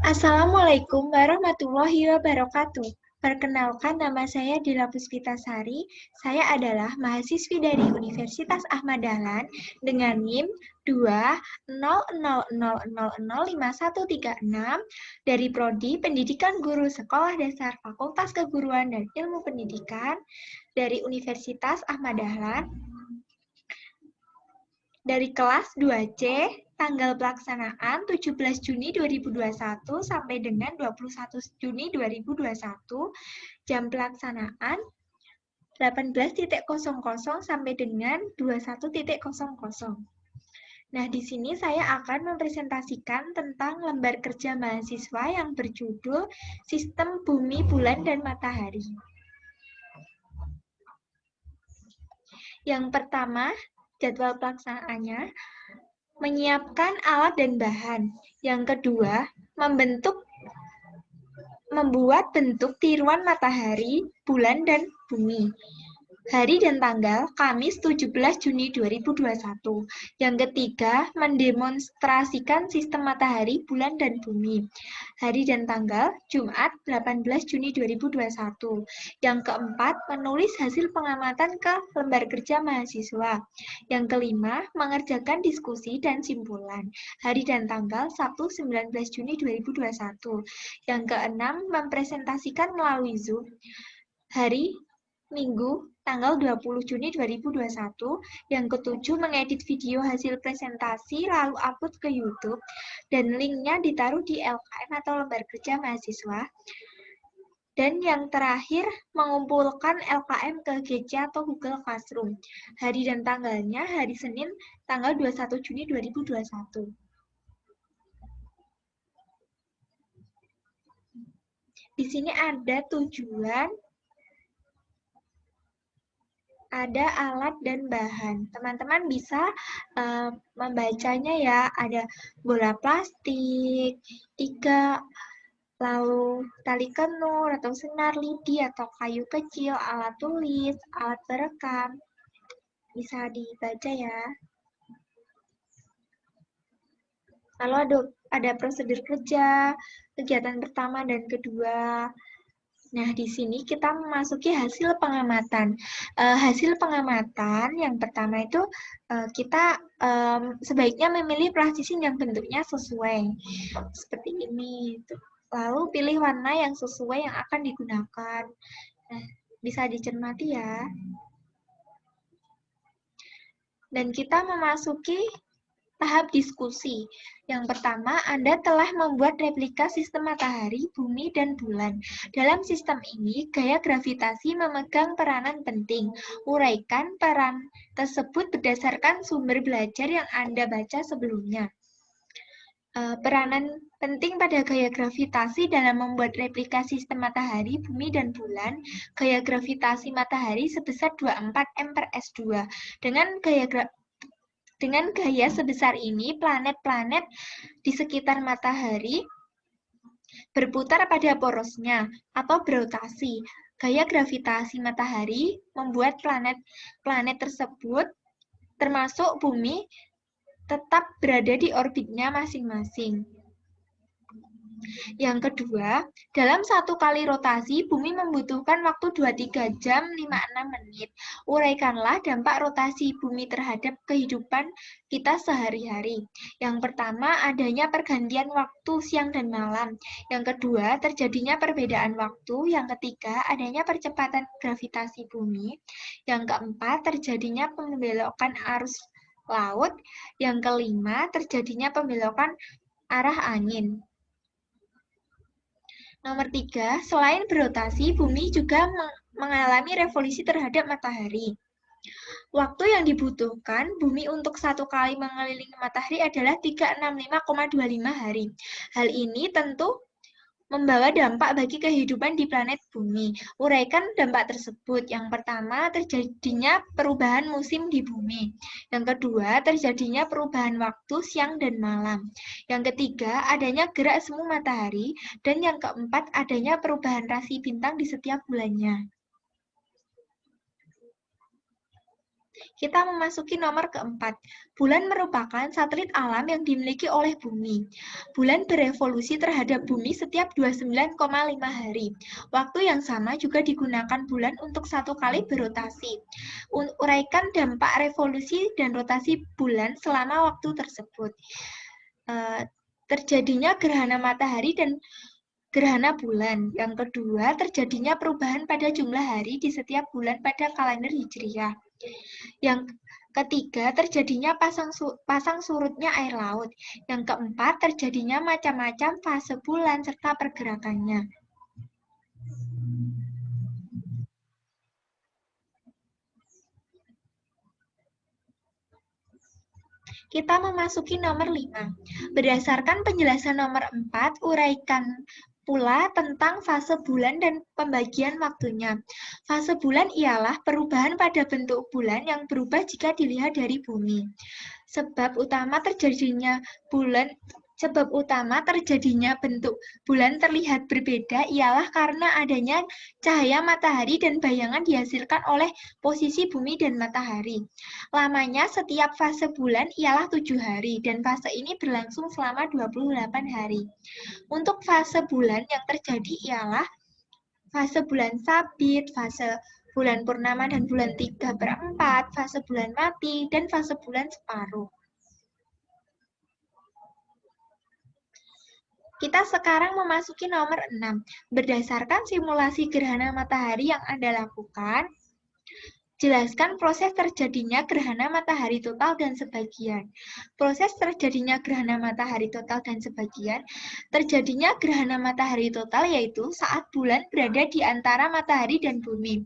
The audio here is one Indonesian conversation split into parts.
Assalamualaikum warahmatullahi wabarakatuh. Perkenalkan, nama saya Dila Puspitasari. Saya adalah mahasiswi dari Universitas Ahmad Dahlan dengan NIM 200005136 dari Prodi Pendidikan Guru Sekolah Dasar Fakultas Keguruan dan Ilmu Pendidikan dari Universitas Ahmad Dahlan dari kelas 2C, tanggal pelaksanaan 17 Juni 2021 sampai dengan 21 Juni 2021, jam pelaksanaan 18.00 sampai dengan 21.00. Nah, di sini saya akan mempresentasikan tentang lembar kerja mahasiswa yang berjudul Sistem Bumi, Bulan, dan Matahari. Yang pertama, jadwal pelaksanaannya, menyiapkan alat dan bahan. Yang kedua, membuat bentuk tiruan matahari, bulan, dan bumi. Hari dan tanggal, Kamis 17 Juni 2021. Yang ketiga, mendemonstrasikan sistem matahari, bulan, dan bumi. Hari dan tanggal, Jumat 18 Juni 2021. Yang keempat, menulis hasil pengamatan ke lembar kerja mahasiswa. Yang kelima, mengerjakan diskusi dan simpulan. Hari dan tanggal, Sabtu 19 Juni 2021. Yang keenam, mempresentasikan melalui Zoom. Hari Minggu, tanggal 20 Juni 2021. Yang ketujuh, mengedit video hasil presentasi lalu upload ke YouTube dan linknya ditaruh di LKM atau lembar kerja mahasiswa. Dan yang terakhir, mengumpulkan LKM ke GC atau Google Classroom. Hari dan tanggalnya hari Senin, tanggal 21 Juni 2021. Di sini ada tujuan, ada alat dan bahan. Teman-teman bisa membacanya ya. Ada bola plastik, iga, lalu tali kenur atau senar lidi atau kayu kecil, alat tulis, alat perekam. Bisa dibaca ya. Lalu ada prosedur kerja, kegiatan pertama dan kedua. Nah, di sini kita memasuki hasil pengamatan. Hasil pengamatan yang pertama itu kita sebaiknya memilih plastisine yang bentuknya sesuai. Seperti ini. Lalu pilih warna yang sesuai yang akan digunakan. Nah, bisa dicermati ya. Dan kita memasuki tahap diskusi. Yang pertama, Anda telah membuat replika sistem matahari, bumi, dan bulan. Dalam sistem ini, gaya gravitasi memegang peranan penting. Uraikan peran tersebut berdasarkan sumber belajar yang Anda baca sebelumnya. Peranan penting pada gaya gravitasi dalam membuat replika sistem matahari, bumi, dan bulan. Gaya gravitasi matahari sebesar 24 m/s2. Dengan gaya sebesar ini, planet-planet di sekitar matahari berputar pada porosnya atau berotasi. Gaya gravitasi matahari membuat planet-planet tersebut, termasuk bumi, tetap berada di orbitnya masing-masing. Yang kedua, dalam satu kali rotasi, bumi membutuhkan waktu 23 jam 56 menit. Uraikanlah dampak rotasi bumi terhadap kehidupan kita sehari-hari. Yang pertama, adanya pergantian waktu siang dan malam. Yang kedua, terjadinya perbedaan waktu. Yang ketiga, adanya percepatan gravitasi bumi. Yang keempat, terjadinya pembelokan arus laut. Yang kelima, terjadinya pembelokan arah angin. Nomor 3, selain berotasi, bumi juga mengalami revolusi terhadap matahari. Waktu yang dibutuhkan bumi untuk satu kali mengelilingi matahari adalah 365,25 hari. Hal ini tentu membawa dampak bagi kehidupan di planet bumi. Uraikan dampak tersebut. Yang pertama, terjadinya perubahan musim di bumi. Yang kedua, terjadinya perubahan waktu siang dan malam. Yang ketiga, adanya gerak semu matahari. Dan yang keempat, adanya perubahan rasi bintang di setiap bulannya. Kita memasuki nomor keempat. Bulan merupakan satelit alam yang dimiliki oleh bumi. Bulan berevolusi terhadap bumi setiap 29,5 hari. Waktu yang sama juga digunakan bulan untuk satu kali berotasi. Uraikan dampak revolusi dan rotasi bulan selama waktu tersebut. Terjadinya gerhana matahari dan gerhana bulan. Yang kedua, terjadinya perubahan pada jumlah hari di setiap bulan pada kalender Hijriah. Yang ketiga, terjadinya pasang surutnya air laut. Yang keempat, terjadinya macam-macam fase bulan serta pergerakannya. Kita memasuki nomor 5. Berdasarkan penjelasan nomor 4, uraikan pula tentang fase bulan dan pembagian waktunya. Fase bulan ialah perubahan pada bentuk bulan yang berubah jika dilihat dari bumi. Sebab utama terjadinya bentuk bulan terlihat berbeda ialah karena adanya cahaya matahari dan bayangan dihasilkan oleh posisi bumi dan matahari. Lamanya setiap fase bulan ialah 7 hari dan fase ini berlangsung selama 28 hari. Untuk fase bulan yang terjadi ialah fase bulan sabit, fase bulan purnama dan bulan 3/4, fase bulan mati, dan fase bulan separuh. Kita sekarang memasuki nomor 6. Berdasarkan simulasi gerhana matahari yang Anda lakukan, jelaskan proses terjadinya gerhana matahari total dan sebagian. Proses terjadinya gerhana matahari total dan sebagian, terjadinya gerhana matahari total yaitu saat bulan berada di antara matahari dan bumi.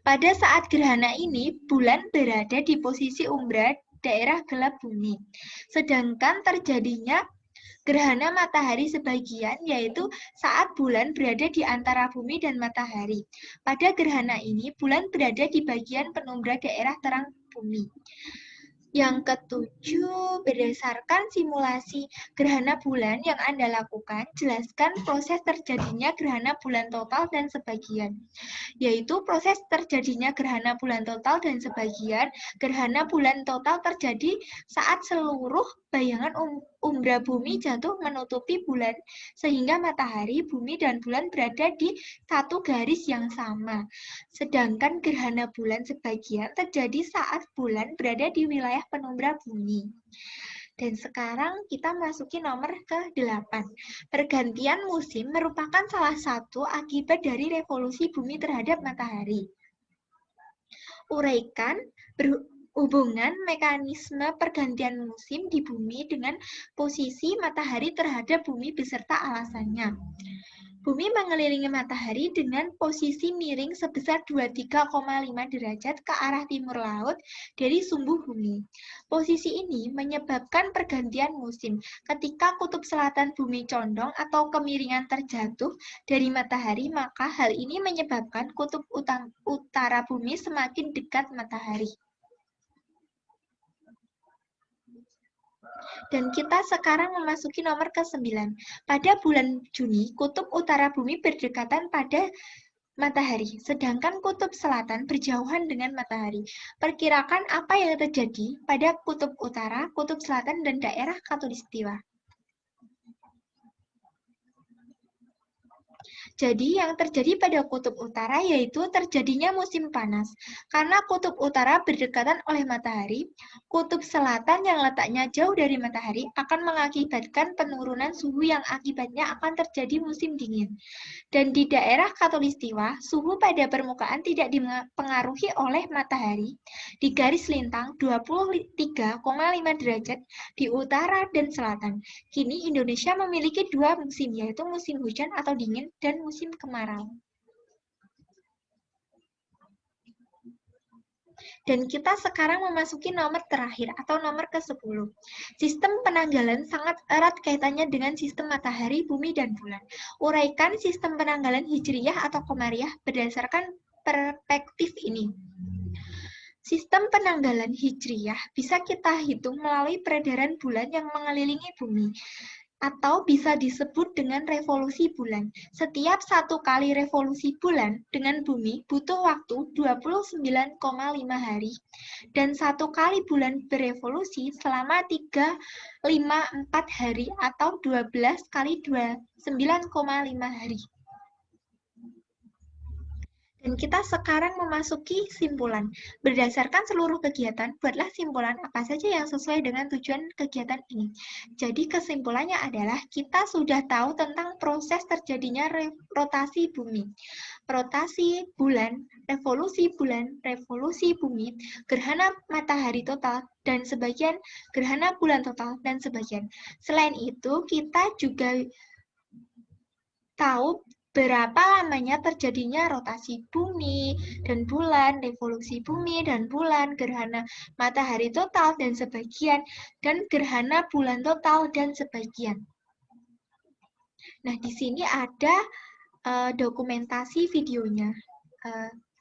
Pada saat gerhana ini, bulan berada di posisi umbra daerah gelap bumi. Sedangkan terjadinya gerhana matahari sebagian yaitu saat bulan berada di antara bumi dan matahari. Pada gerhana ini, bulan berada di bagian penumbra daerah terang bumi. Yang ketujuh, berdasarkan simulasi gerhana bulan yang Anda lakukan, jelaskan proses terjadinya gerhana bulan total dan sebagian. Yaitu proses terjadinya gerhana bulan total dan sebagian. Gerhana bulan total terjadi saat seluruh bayangan umbra bumi jatuh menutupi bulan, sehingga matahari, bumi, dan bulan berada di satu garis yang sama. Sedangkan gerhana bulan sebagian terjadi saat bulan berada di wilayah penumbra bumi. Dan sekarang kita masuki nomor ke-8. Pergantian musim merupakan salah satu akibat dari revolusi bumi terhadap matahari. Uraikan hubungan mekanisme pergantian musim di bumi dengan posisi matahari terhadap bumi beserta alasannya. Bumi mengelilingi matahari dengan posisi miring sebesar 23,5 derajat ke arah timur laut dari sumbu bumi. Posisi ini menyebabkan pergantian musim. Ketika kutub selatan bumi condong atau kemiringan terjatuh dari matahari, maka hal ini menyebabkan kutub utara bumi semakin dekat matahari. Dan kita sekarang memasuki nomor ke-9. Pada bulan Juni, kutub utara bumi berdekatan pada matahari, sedangkan kutub selatan berjauhan dengan matahari. Perkirakan apa yang terjadi pada kutub utara, kutub selatan, dan daerah khatulistiwa. Jadi yang terjadi pada kutub utara yaitu terjadinya musim panas. Karena kutub utara berdekatan oleh matahari, kutub selatan yang letaknya jauh dari matahari akan mengakibatkan penurunan suhu yang akibatnya akan terjadi musim dingin. Dan di daerah khatulistiwa, suhu pada permukaan tidak dipengaruhi oleh matahari di garis lintang 23,5 derajat di utara dan selatan. Kini Indonesia memiliki dua musim, yaitu musim hujan atau dingin dan musim kemarau. Dan kita sekarang memasuki nomor terakhir atau nomor ke-10. Sistem penanggalan sangat erat kaitannya dengan sistem matahari, bumi, dan bulan. Uraikan sistem penanggalan hijriyah atau komariah berdasarkan perspektif ini. Sistem penanggalan hijriyah bisa kita hitung melalui peredaran bulan yang mengelilingi bumi. atau bisa disebut dengan revolusi bulan. Setiap satu kali revolusi bulan dengan bumi butuh waktu 29,5 hari. Dan satu kali bulan berevolusi selama 354 hari atau 12 kali 29,5 hari. Dan kita sekarang memasuki simpulan. Berdasarkan seluruh kegiatan, buatlah simpulan apa saja yang sesuai dengan tujuan kegiatan ini. Jadi kesimpulannya adalah kita sudah tahu tentang proses terjadinya rotasi bumi. Rotasi bulan, revolusi bumi, gerhana matahari total, dan sebagian gerhana bulan total, dan sebagian. Selain itu, kita juga tahu berapa lamanya terjadinya rotasi bumi dan bulan, revolusi bumi dan bulan, gerhana matahari total dan sebagian, dan gerhana bulan total dan sebagian. Nah, di sini ada dokumentasi videonya.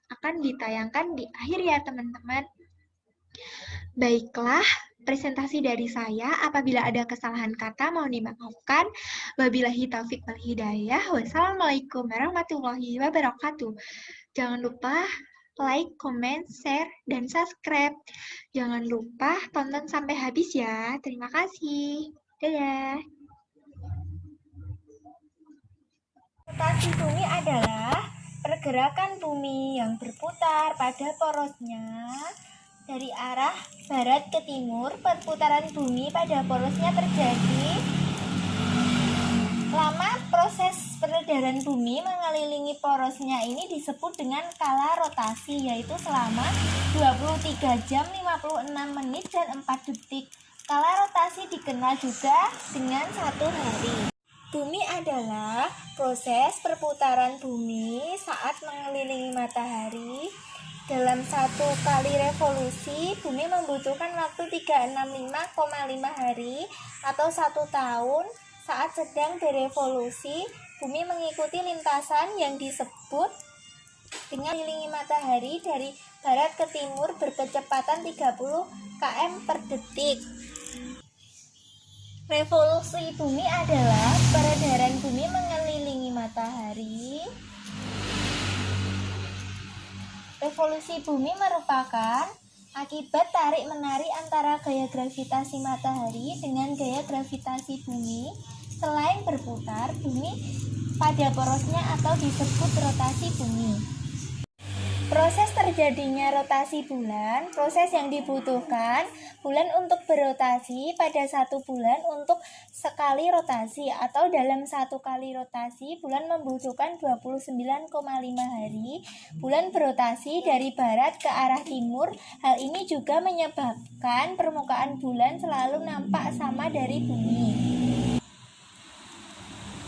Akan ditayangkan di akhir ya, teman-teman. Baiklah, presentasi dari saya. Apabila ada kesalahan kata, mohon dimaafkan. Wabillahi taufiq wal hidayah. Wassalamualaikum warahmatullahi wabarakatuh. Jangan lupa like, comment, share, dan subscribe. Jangan lupa tonton sampai habis ya. Terima kasih. Dadah. Rotasi bumi adalah pergerakan bumi yang berputar pada porosnya. Dari arah barat ke timur, perputaran bumi pada porosnya terjadi lama. Proses peredaran bumi mengelilingi porosnya ini disebut dengan kala rotasi, yaitu selama 23 jam 56 menit dan 4 detik. Kala rotasi dikenal juga dengan 1 hari. Bumi adalah proses perputaran bumi saat mengelilingi matahari. Dalam satu kali revolusi, bumi membutuhkan waktu 365,5 hari atau 1 tahun. Saat sedang berevolusi, bumi mengikuti lintasan yang disebut dengan mengelilingi matahari dari barat ke timur berkecepatan 30 km per detik. Revolusi bumi adalah peredaran bumi mengelilingi matahari. Revolusi bumi merupakan akibat tarik-menarik antara gaya gravitasi matahari dengan gaya gravitasi bumi. Selain berputar, bumi pada porosnya atau disebut rotasi bumi. Proses terjadinya rotasi bulan, proses yang dibutuhkan bulan untuk berotasi pada 1 bulan untuk sekali rotasi, atau dalam 1 kali rotasi bulan membutuhkan 29,5 hari. Bulan berotasi dari barat ke arah timur. Hal ini juga menyebabkan permukaan bulan selalu nampak sama dari bumi.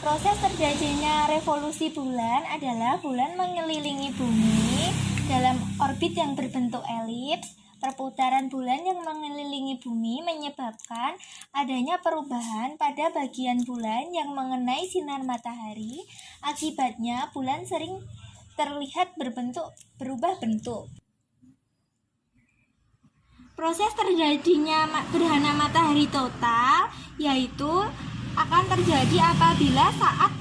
Proses terjadinya revolusi bulan adalah bulan mengelilingi bumi dalam orbit yang berbentuk elips. Perputaran bulan yang mengelilingi bumi menyebabkan adanya perubahan pada bagian bulan yang mengenai sinar matahari. Akibatnya, bulan sering terlihat berubah bentuk. Proses terjadinya gerhana matahari total yaitu akan terjadi apabila saat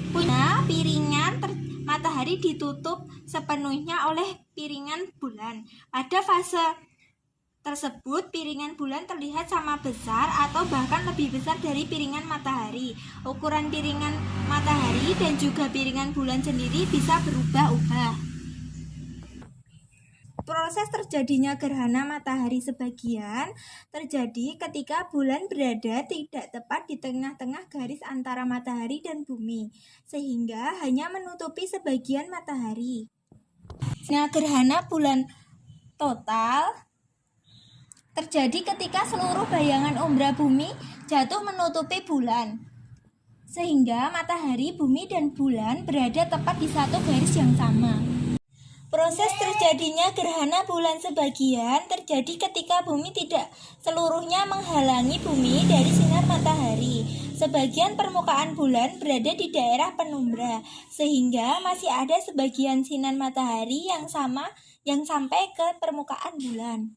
punya piringan matahari ditutup sepenuhnya oleh piringan bulan. Pada fase tersebut, piringan bulan terlihat sama besar atau bahkan lebih besar dari piringan matahari. Ukuran piringan matahari dan juga piringan bulan sendiri bisa berubah-ubah. Proses terjadinya gerhana matahari sebagian terjadi ketika bulan berada tidak tepat di tengah-tengah garis antara matahari dan bumi, sehingga hanya menutupi sebagian matahari. Nah, gerhana bulan total terjadi ketika seluruh bayangan umbra bumi jatuh menutupi bulan, sehingga matahari, bumi, dan bulan berada tepat di satu garis yang sama. Proses terjadinya gerhana bulan sebagian terjadi ketika bumi tidak seluruhnya menghalangi bumi dari sinar matahari. Sebagian permukaan bulan berada di daerah penumbra, sehingga masih ada sebagian sinar matahari yang sampai ke permukaan bulan.